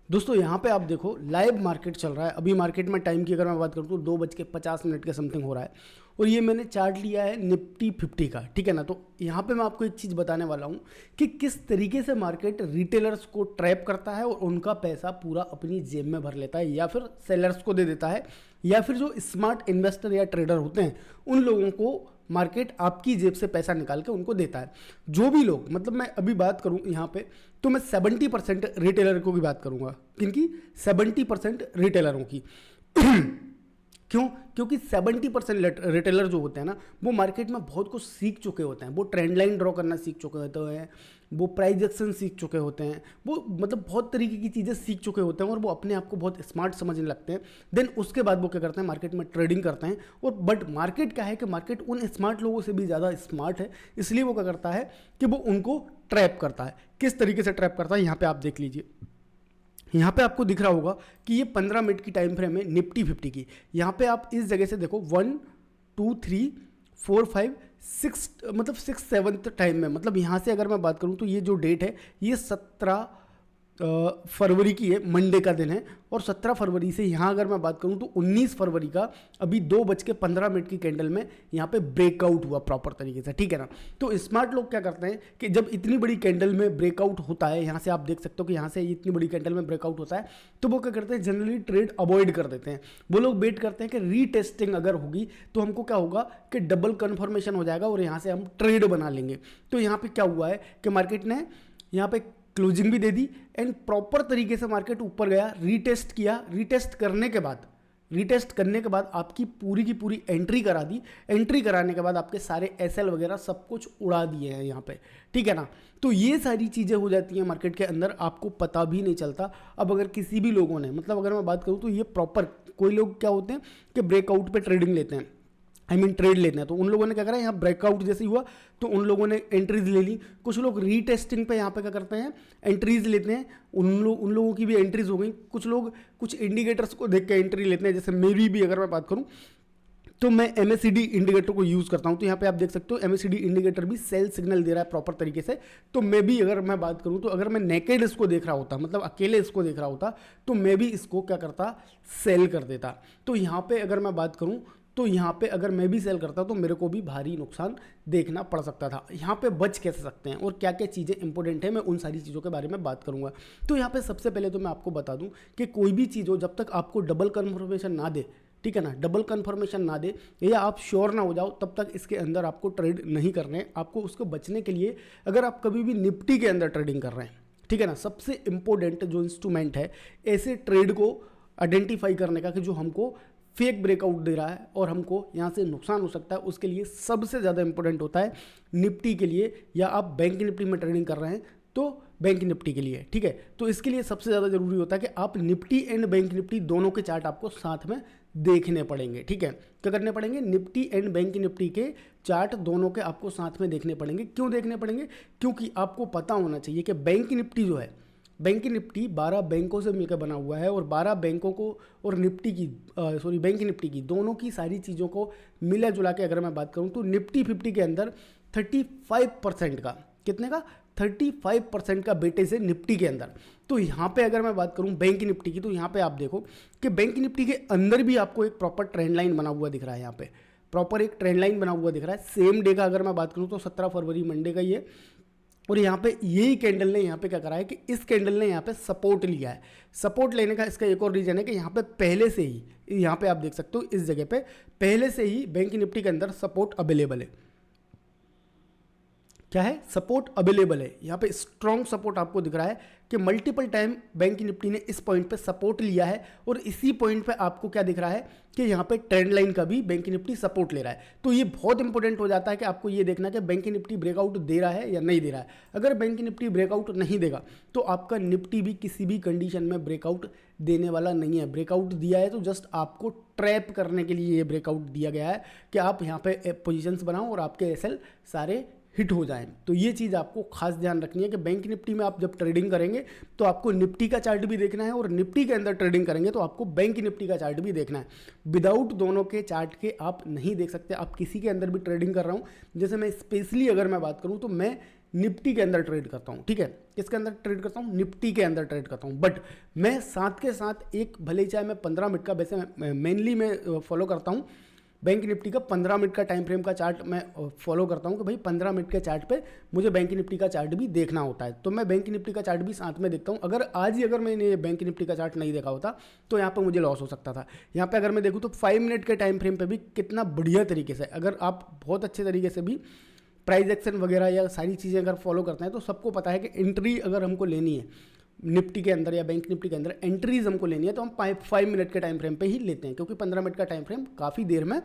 दोस्तों यहाँ पे आप देखो लाइव मार्केट चल रहा है। अभी मार्केट में टाइम की अगर मैं बात करूँ तो 2:50 के समथिंग हो रहा है और ये मैंने चार्ट लिया है निफ्टी 50 का, ठीक है ना। तो यहाँ पे मैं आपको एक चीज़ बताने वाला हूँ कि किस तरीके से मार्केट रिटेलर्स को ट्रैप करता है और उनका पैसा पूरा अपनी जेब में भर लेता है या फिर सेलर्स को दे देता है, या फिर जो स्मार्ट इन्वेस्टर या ट्रेडर होते हैं उन लोगों को मार्केट आपकी जेब से पैसा निकाल के उनको देता है। जो भी लोग, मतलब मैं अभी बात करूं यहाँ पे तो मैं 70% रिटेलर को की बात करूंगा। किनकी? 70% रिटेलरों की। क्यों? क्योंकि 70% रिटेलर जो होते हैं ना वो मार्केट में बहुत कुछ सीख चुके होते हैं। वो ट्रेंड लाइन ड्रॉ करना सीख चुके होते हैं, वो प्राइस एक्शन सीख चुके होते हैं, वो मतलब बहुत तरीके की चीज़ें सीख चुके होते हैं और वो अपने आप को बहुत स्मार्ट समझने लगते हैं। देन उसके बाद वो क्या करते हैं, मार्केट में ट्रेडिंग करते हैं। और बट मार्केट क्या है कि मार्केट उन स्मार्ट लोगों से भी ज़्यादा स्मार्ट है, इसलिए वो क्या करता है कि वो उनको ट्रैप करता है। किस तरीके से ट्रैप करता है यहाँ पे आप देख लीजिए। यहाँ पे आपको दिख रहा होगा कि ये 15 मिनट की टाइम फ्रेम है निफ्टी 50 की। यहाँ पे आप इस जगह से देखो 1 2 3 4 5 6, मतलब 6 7 टाइम में, मतलब यहाँ से अगर मैं बात करूँ तो ये जो डेट है ये 17 फरवरी की है, मंडे का दिन है। और 17 फरवरी से यहाँ अगर मैं बात करूँ तो 19 फरवरी का अभी 2:15 की कैंडल में यहाँ पे ब्रेकआउट हुआ प्रॉपर तरीके से, ठीक है ना। तो स्मार्ट लोग क्या करते हैं कि जब इतनी बड़ी कैंडल में ब्रेकआउट होता है, यहाँ से आप देख सकते हो कि यहाँ से इतनी बड़ी कैंडल में ब्रेकआउट होता है, तो वो क्या करते हैं, जनरली ट्रेड अवॉइड कर देते हैं। वो लोग वेट करते हैं कि रीटेस्टिंग अगर होगी तो हमको क्या होगा कि डबल कन्फर्मेशन हो जाएगा और यहाँ से हम ट्रेड बना लेंगे। तो यहाँ पे क्या हुआ है कि मार्केट ने यहाँ पे क्लोजिंग भी दे दी एंड प्रॉपर तरीके से मार्केट ऊपर गया, रीटेस्ट किया। रीटेस्ट करने के बाद आपकी पूरी की पूरी एंट्री करा दी। एंट्री कराने के बाद आपके सारे एसएल वगैरह सब कुछ उड़ा दिए हैं यहाँ पे, ठीक है ना। तो ये सारी चीज़ें हो जाती हैं मार्केट के अंदर, आपको पता भी नहीं चलता। अब अगर किसी भी लोगों ने, मतलब अगर मैं बात करूँ तो ये प्रॉपर, कोई लोग क्या होते हैं कि ब्रेकआउट पे ट्रेडिंग लेते हैं, ट्रेड लेते हैं। तो उन लोगों ने क्या करा, यहाँ ब्रेकआउट जैसे हुआ तो उन लोगों ने एंट्रीज ले ली। कुछ लोग रीटेस्टिंग पे यहाँ पे क्या करते हैं, एंट्रीज लेते हैं। उन लोगों की भी एंट्रीज हो गई। कुछ लोग कुछ इंडिकेटर्स को देख के एंट्री लेते हैं, जैसे मेरी भी अगर मैं बात करूँ तो मैं MACD इंडिकेटर को यूज़ करता हूँ। तो यहाँ पे आप देख सकते हो MACD इंडिकेटर भी सेल सिग्नल दे रहा है प्रॉपर तरीके से। तो मैं भी, अगर मैं बात करूँ तो अगर मैं नेकेड इसको देख रहा होता, मतलब अकेले इसको देख रहा होता, तो मैं भी इसको क्या करता, सेल कर देता। तो यहाँ पे अगर मैं बात करूँ तो यहाँ पे अगर मैं भी सेल करता तो मेरे को भी भारी नुकसान देखना पड़ सकता था। यहाँ पे बच कैसे सकते हैं और क्या क्या चीज़ें इंपॉर्टेंट है, मैं उन सारी चीज़ों के बारे में बात करूँगा। तो यहाँ पे सबसे पहले तो मैं आपको बता दूँ कि कोई भी चीज़ हो, जब तक आपको डबल कन्फर्मेशन ना दे, ठीक है ना, डबल कन्फर्मेशन ना दे या आप श्योर ना हो जाओ, तब तक इसके अंदर आपको ट्रेड नहीं करने हैं। आपको उसको बचने के लिए, अगर आप कभी भी निफ्टी के अंदर ट्रेडिंग कर रहे हैं, ठीक है ना, सबसे इंपॉर्टेंट जो इंस्ट्रूमेंट है ऐसे ट्रेड को आइडेंटिफाई करने का कि जो हमको फेक ब्रेकआउट दे रहा है और हमको यहाँ से नुकसान हो सकता है, उसके लिए सबसे ज़्यादा इंपॉर्टेंट होता है निफ्टी के लिए, या आप बैंक निफ्टी में ट्रेडिंग कर रहे हैं तो बैंक निफ्टी के लिए, ठीक है। तो इसके लिए सबसे ज़्यादा जरूरी होता है कि आप निफ्टी एंड बैंक निफ्टी दोनों के चार्ट आपको साथ में देखने पड़ेंगे, ठीक है। क्या करने पड़ेंगे, निफ्टी एंड बैंक निफ्टी के चार्ट दोनों के आपको साथ में देखने पड़ेंगे। क्यों देखने पड़ेंगे? क्योंकि आपको पता होना चाहिए कि बैंक निफ्टी जो है, बैंक निफ्टी 12 बैंकों से मिलकर बना हुआ है और 12 बैंकों को और निफ्टी की बैंक निफ्टी की दोनों की सारी चीज़ों को मिला जुला के अगर मैं बात करूं तो निफ्टी 50 के अंदर 35% का, कितने का, 35% का वेटेज है निफ्टी के अंदर। तो यहाँ पे अगर मैं बात करूँ बैंक निफ्टी की, तो यहाँ पे आप देखो कि बैंक निफ्टी के अंदर भी आपको एक प्रॉपर ट्रेंड लाइन बना हुआ दिख रहा है। यहाँ पे प्रॉपर एक ट्रेंड लाइन बना हुआ दिख रहा है। सेम डे का अगर मैं बात करूँ तो 17 फरवरी मंडे का ये, और यहाँ पे यही कैंडल ने यहाँ पे क्या करा है कि इस कैंडल ने यहाँ पे सपोर्ट लिया है। सपोर्ट लेने का इसका एक और रीजन है कि यहाँ पे पहले से ही, यहाँ पे आप देख सकते हो इस जगह पे पहले से ही बैंक निफ्टी के अंदर सपोर्ट अवेलेबल है। क्या है, सपोर्ट अवेलेबल है। यहाँ पे स्ट्रॉन्ग सपोर्ट आपको दिख रहा है कि मल्टीपल टाइम बैंक निफ्टी ने इस पॉइंट पे सपोर्ट लिया है और इसी पॉइंट पे आपको क्या दिख रहा है कि यहाँ पे ट्रेंड लाइन का भी बैंक निफ्टी सपोर्ट ले रहा है। तो ये बहुत इंपॉर्टेंट हो जाता है कि आपको ये देखना कि बैंक निफ्टी ब्रेकआउट दे रहा है या नहीं दे रहा है। अगर बैंक निफ्टी ब्रेकआउट नहीं देगा तो आपका निफ्टी भी किसी भी कंडीशन में ब्रेकआउट देने वाला नहीं है। ब्रेकआउट दिया है तो जस्ट आपको ट्रैप करने के लिए ये ब्रेकआउट दिया गया है कि आप यहाँ पे पोजिशंस बनाओ और आपके एसएल सारे हिट हो जाएं। तो ये चीज़ आपको खास ध्यान रखनी है कि बैंक निफ्टी में आप जब ट्रेडिंग करेंगे तो आपको निफ्टी का चार्ट भी देखना है और निफ्टी के अंदर ट्रेडिंग करेंगे तो आपको बैंक निफ्टी का चार्ट भी देखना है। विदाउट दोनों के चार्ट के आप नहीं देख सकते। आप किसी के अंदर भी ट्रेडिंग कर रहा हूँ, जैसे मैं स्पेशली अगर मैं बात करूँ तो मैं निफ्टी के अंदर ट्रेड करता हूँ, ठीक है। किसके अंदर ट्रेड करता हूँ? निफ्टी के अंदर ट्रेड करता हूँ। बट मैं साथ के साथ एक, भले ही चाहे मैं 15 मिनट का, वैसे मेनली मैं फॉलो करता हूँ बैंक निफ्टी का 15 मिनट का टाइम फ्रेम का चार्ट मैं फॉलो करता हूँ कि भाई 15 मिनट के चार्ट पे मुझे बैंक निफ्टी का चार्ट भी देखना होता है। तो मैं बैंक निफ्टी का चार्ट भी साथ में देखता हूँ। अगर मैंने बैंक निफ्टी का चार्ट नहीं देखा होता तो यहाँ पे मुझे लॉस हो सकता था। यहाँ पे अगर मैं देखूँ तो 5 मिनट के टाइम फ्रेम पे भी कितना बढ़िया तरीके से, अगर आप बहुत अच्छे तरीके से भी प्राइस एक्शन वगैरह या सारी चीज़ें अगर फॉलो करते हैं तो सबको पता है कि एंट्री अगर हमको लेनी है निफ्टी के अंदर या बैंक निफ्टी के अंदर एंट्रीज हमको लेनी है तो हम 5 मिनट के टाइम फ्रेम पे ही लेते हैं, क्योंकि 15 मिनट का टाइम फ्रेम काफ़ी देर में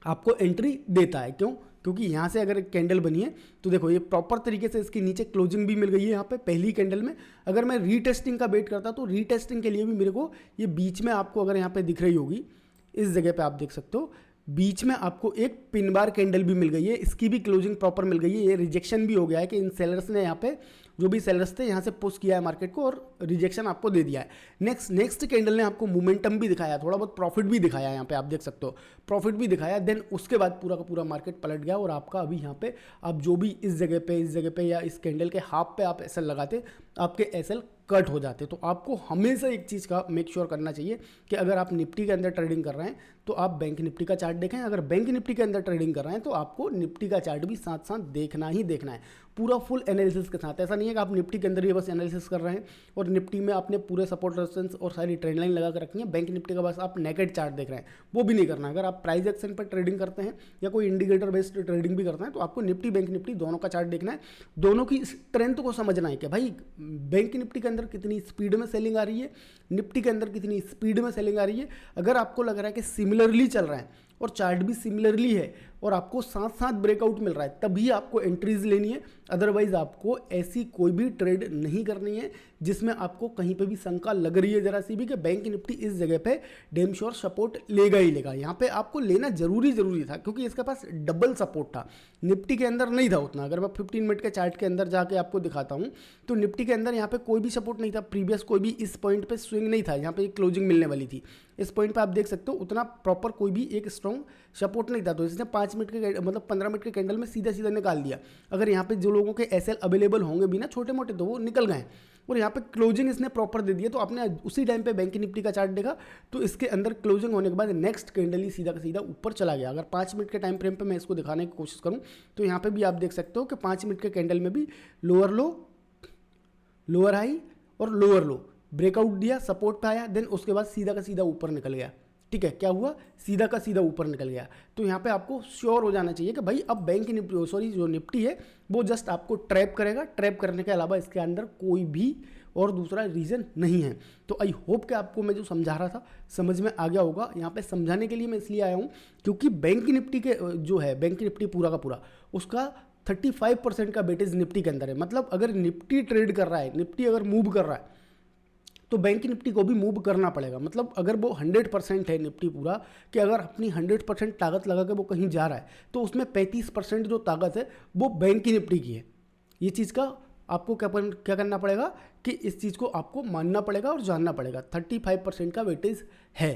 आपको एंट्री देता है। क्यों? क्योंकि यहाँ से अगर एक कैंडल बनी है तो देखो ये प्रॉपर तरीके से इसके नीचे क्लोजिंग भी मिल गई है यहाँ पे पहली कैंडल में। अगर मैं रीटेस्टिंग का वेट करता तो रीटेस्टिंग के लिए भी मेरे को ये बीच में आपको अगर यहाँ पे दिख रही होगी, इस जगह पे आप देख सकते हो बीच में आपको एक पिन बार कैंडल भी मिल गई है, इसकी भी क्लोजिंग प्रॉपर मिल गई है। ये रिजेक्शन भी हो गया है कि इन सेलर्स ने यहाँ पे, जो भी सेलर्स थे यहाँ से पुश किया है मार्केट को और रिजेक्शन आपको दे दिया है। नेक्स्ट कैंडल ने आपको मोमेंटम भी दिखाया, थोड़ा बहुत प्रॉफिट भी दिखाया, यहाँ पे आप देख सकते हो प्रॉफिट भी दिखाया। देन उसके बाद पूरा का पूरा मार्केट पलट गया और आपका अभी यहाँ पे आप जो भी इस जगह पे या इस कैंडल के हाफ पे आप एसएल लगाते, आपके एसएल कट हो जाते। तो आपको हमेशा एक चीज़ का मेक श्योर करना चाहिए कि अगर आप निफ्टी के अंदर ट्रेडिंग कर रहे हैं तो आप बैंक निफ्टी का चार्ट देखें। अगर बैंक निफ्टी के अंदर ट्रेडिंग कर रहे हैं तो आपको निफ्टी का चार्ट भी साथ साथ देखना ही देखना है, पूरा फुल एनालिसिस के साथ। ऐसा नहीं है कि आप निफ्टी के अंदर ही बस एनालिसिस कर रहे हैं और निफ्टी में आपने पूरे सपोर्ट रेजिस्टेंस और सारी ट्रेंड लाइन लगा कर रखी है, बैंक निफ्टी का बस आप नेकेड चार्ट देख रहे हैं, वो भी नहीं करना। अगर आप प्राइस एक्शन पर ट्रेडिंग करते हैं या कोई इंडिकेटर बेस्ड ट्रेडिंग भी करते हैं तो आपको निफ्टी बैंक निफ्टी दोनों का चार्ट देखना है, दोनों की स्ट्रेंथ को समझना है कि भाई बैंक निफ्टी के अंदर कितनी स्पीड में सेलिंग आ रही है, निफ्टी के अंदर कितनी स्पीड में सेलिंग आ रही है। अगर आपको लग रहा है कि सिमिलरली चल रहा है और चार्ट भी सिमिलरली है और आपको साथ साथ ब्रेकआउट मिल रहा है, तभी आपको एंट्रीज लेनी है। अदरवाइज आपको ऐसी कोई भी ट्रेड नहीं करनी है जिसमें आपको कहीं पे भी शंका लग रही है जरा सी भी कि बैंक निफ्टी इस जगह पे डैम श्योर सपोर्ट लेगा ही लेगा। यहाँ पे आपको लेना जरूरी था क्योंकि इसके पास डबल सपोर्ट था, निफ्टी के अंदर नहीं था उतना। अगर मैं 15 मिनट के चार्ट के अंदर जाके आपको दिखाता हूँ तो निफ्टी के अंदर यहाँ पे कोई भी सपोर्ट नहीं था, प्रीवियस कोई भी इस पॉइंट पे स्विंग नहीं था, यहाँ पे क्लोजिंग मिलने वाली थी। इस पॉइंट पे आप देख सकते हो उतना प्रॉपर कोई भी एक स्ट्रॉन्ग सपोर्ट नहीं था, तो इसने 5 मिनट के मतलब 15 मिनट के कैंडल में सीधा निकाल दिया। अगर यहाँ पे जो लोगों के एसएल अवेलेबल होंगे भी ना छोटे मोटे, तो वो निकल गए और यहाँ पे क्लोजिंग इसने प्रॉपर दे दिया। तो आपने उसी टाइम पे बैंक निफ्टी का चार्ट देखा तो इसके अंदर क्लोजिंग होने के बाद नेक्स्ट कैंडल ही सीधा का सीधा ऊपर चला गया। अगर 5 मिनट के टाइम फ्रेम पे मैं इसको दिखाने की कोशिश करूँ तो यहाँ पे भी आप देख सकते हो कि 5 मिनट के कैंडल में भी लोअर लो, लोअर हाई और लोअर लो ब्रेकआउट दिया, सपोर्ट पे आया, देन उसके बाद सीधा का सीधा ऊपर निकल गया। ठीक है, क्या हुआ? सीधा का सीधा ऊपर निकल गया। तो यहाँ पे आपको श्योर हो जाना चाहिए कि भाई अब बैंक निफ्टी जो निफ्टी है वो जस्ट आपको ट्रैप करेगा, ट्रैप करने के अलावा इसके अंदर कोई भी और दूसरा रीज़न नहीं है। तो आई होप कि आपको मैं जो समझा रहा था समझ में आ गया होगा। यहाँ पे समझाने के लिए मैं इसलिए आया हूँ क्योंकि बैंक निफ्टी के जो है बैंक निफ्टी पूरा का पूरा उसका 35% का वेटेज निफ्टी के अंदर है। मतलब अगर निफ्टी ट्रेड कर रहा है, निफ्टी अगर मूव कर रहा है तो बैंक निफ्टी को भी मूव करना पड़ेगा। मतलब अगर वो 100% है निफ्टी पूरा कि अगर अपनी 100% ताकत लगा के वो कहीं जा रहा है तो उसमें 35% जो ताकत है वो बैंक निफ्टी की है। ये चीज़ का आपको क्या करना पड़ेगा कि इस चीज़ को आपको मानना पड़ेगा और जानना पड़ेगा। 35% का वेटेज है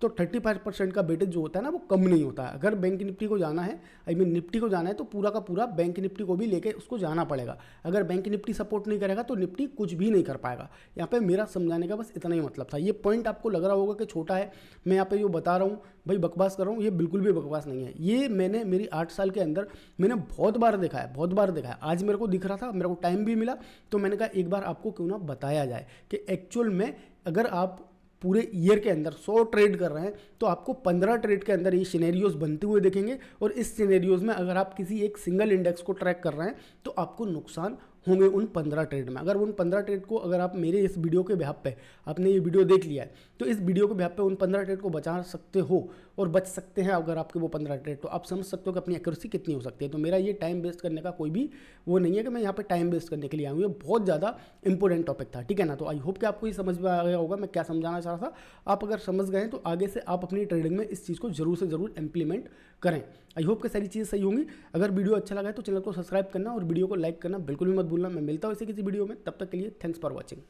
तो 35% का वेटेज जो होता है ना वो कम नहीं होता है। अगर बैंक निफ्टी को जाना है, निफ्टी को जाना है तो पूरा का पूरा बैंक निफ्टी को भी लेके उसको जाना पड़ेगा। अगर बैंक निफ्टी सपोर्ट नहीं करेगा तो निफ्टी कुछ भी नहीं कर पाएगा। यहाँ पे मेरा समझाने का बस इतना ही मतलब था। ये पॉइंट आपको लग रहा होगा कि छोटा है, मैं यहाँ पे जो बता रहा हूँ भाई बकवास कर रहा हूँ, ये बिल्कुल भी बकवास नहीं है। ये मैंने मेरी 8 साल के अंदर मैंने बहुत बार देखा है, आज मेरे को दिख रहा था, मेरे को टाइम भी मिला तो मैंने कहा एक बार आपको क्यों ना बताया जाए कि एक्चुअल में अगर आप पूरे ईयर के अंदर 100 ट्रेड कर रहे हैं तो आपको 15 ट्रेड के अंदर ये सिनेरियोज बनते हुए दिखेंगे। और इस सिनेरियोज में अगर आप किसी एक सिंगल इंडेक्स को ट्रैक कर रहे हैं तो आपको नुकसान होंगे उन 15 ट्रेड में। अगर उन 15 ट्रेड को अगर आप मेरे इस वीडियो के बिहाफ पे आपने ये वीडियो देख लिया है तो इस वीडियो के बिहाफ पे उन 15 ट्रेड को बचा सकते हो और बच सकते हैं अगर आपके वो 15 ट्रेड, तो आप समझ सकते हो कि अपनी एक्यूरेसी कितनी हो सकती है। तो मेरा ये टाइम वेस्ट करने का कोई भी वो नहीं है कि मैं यहाँ पे टाइम वेस्ट करने के लिए आया हूँ। ये बहुत ज़्यादा इंपॉर्टेंट टॉपिक था, ठीक है ना। तो आई होप कि आपको ये समझ में आ गया होगा मैं क्या समझाना चाह रहा था। आप अगर समझ गए तो आगे से आप अपनी ट्रेडिंग में इस चीज़ को जरूर से जरूर इंप्लीमेंट करें। आई होप कि सारी चीज़ें सही होंगी। अगर वीडियो अच्छा लगा है तो चैनल को सब्सक्राइब करना और वीडियो को लाइक करना बिल्कुल भी मत भूलना। मैं मिलता हूँ इसी किसी वीडियो में, तब तक के लिए थैंक्स फॉर वॉचिंग।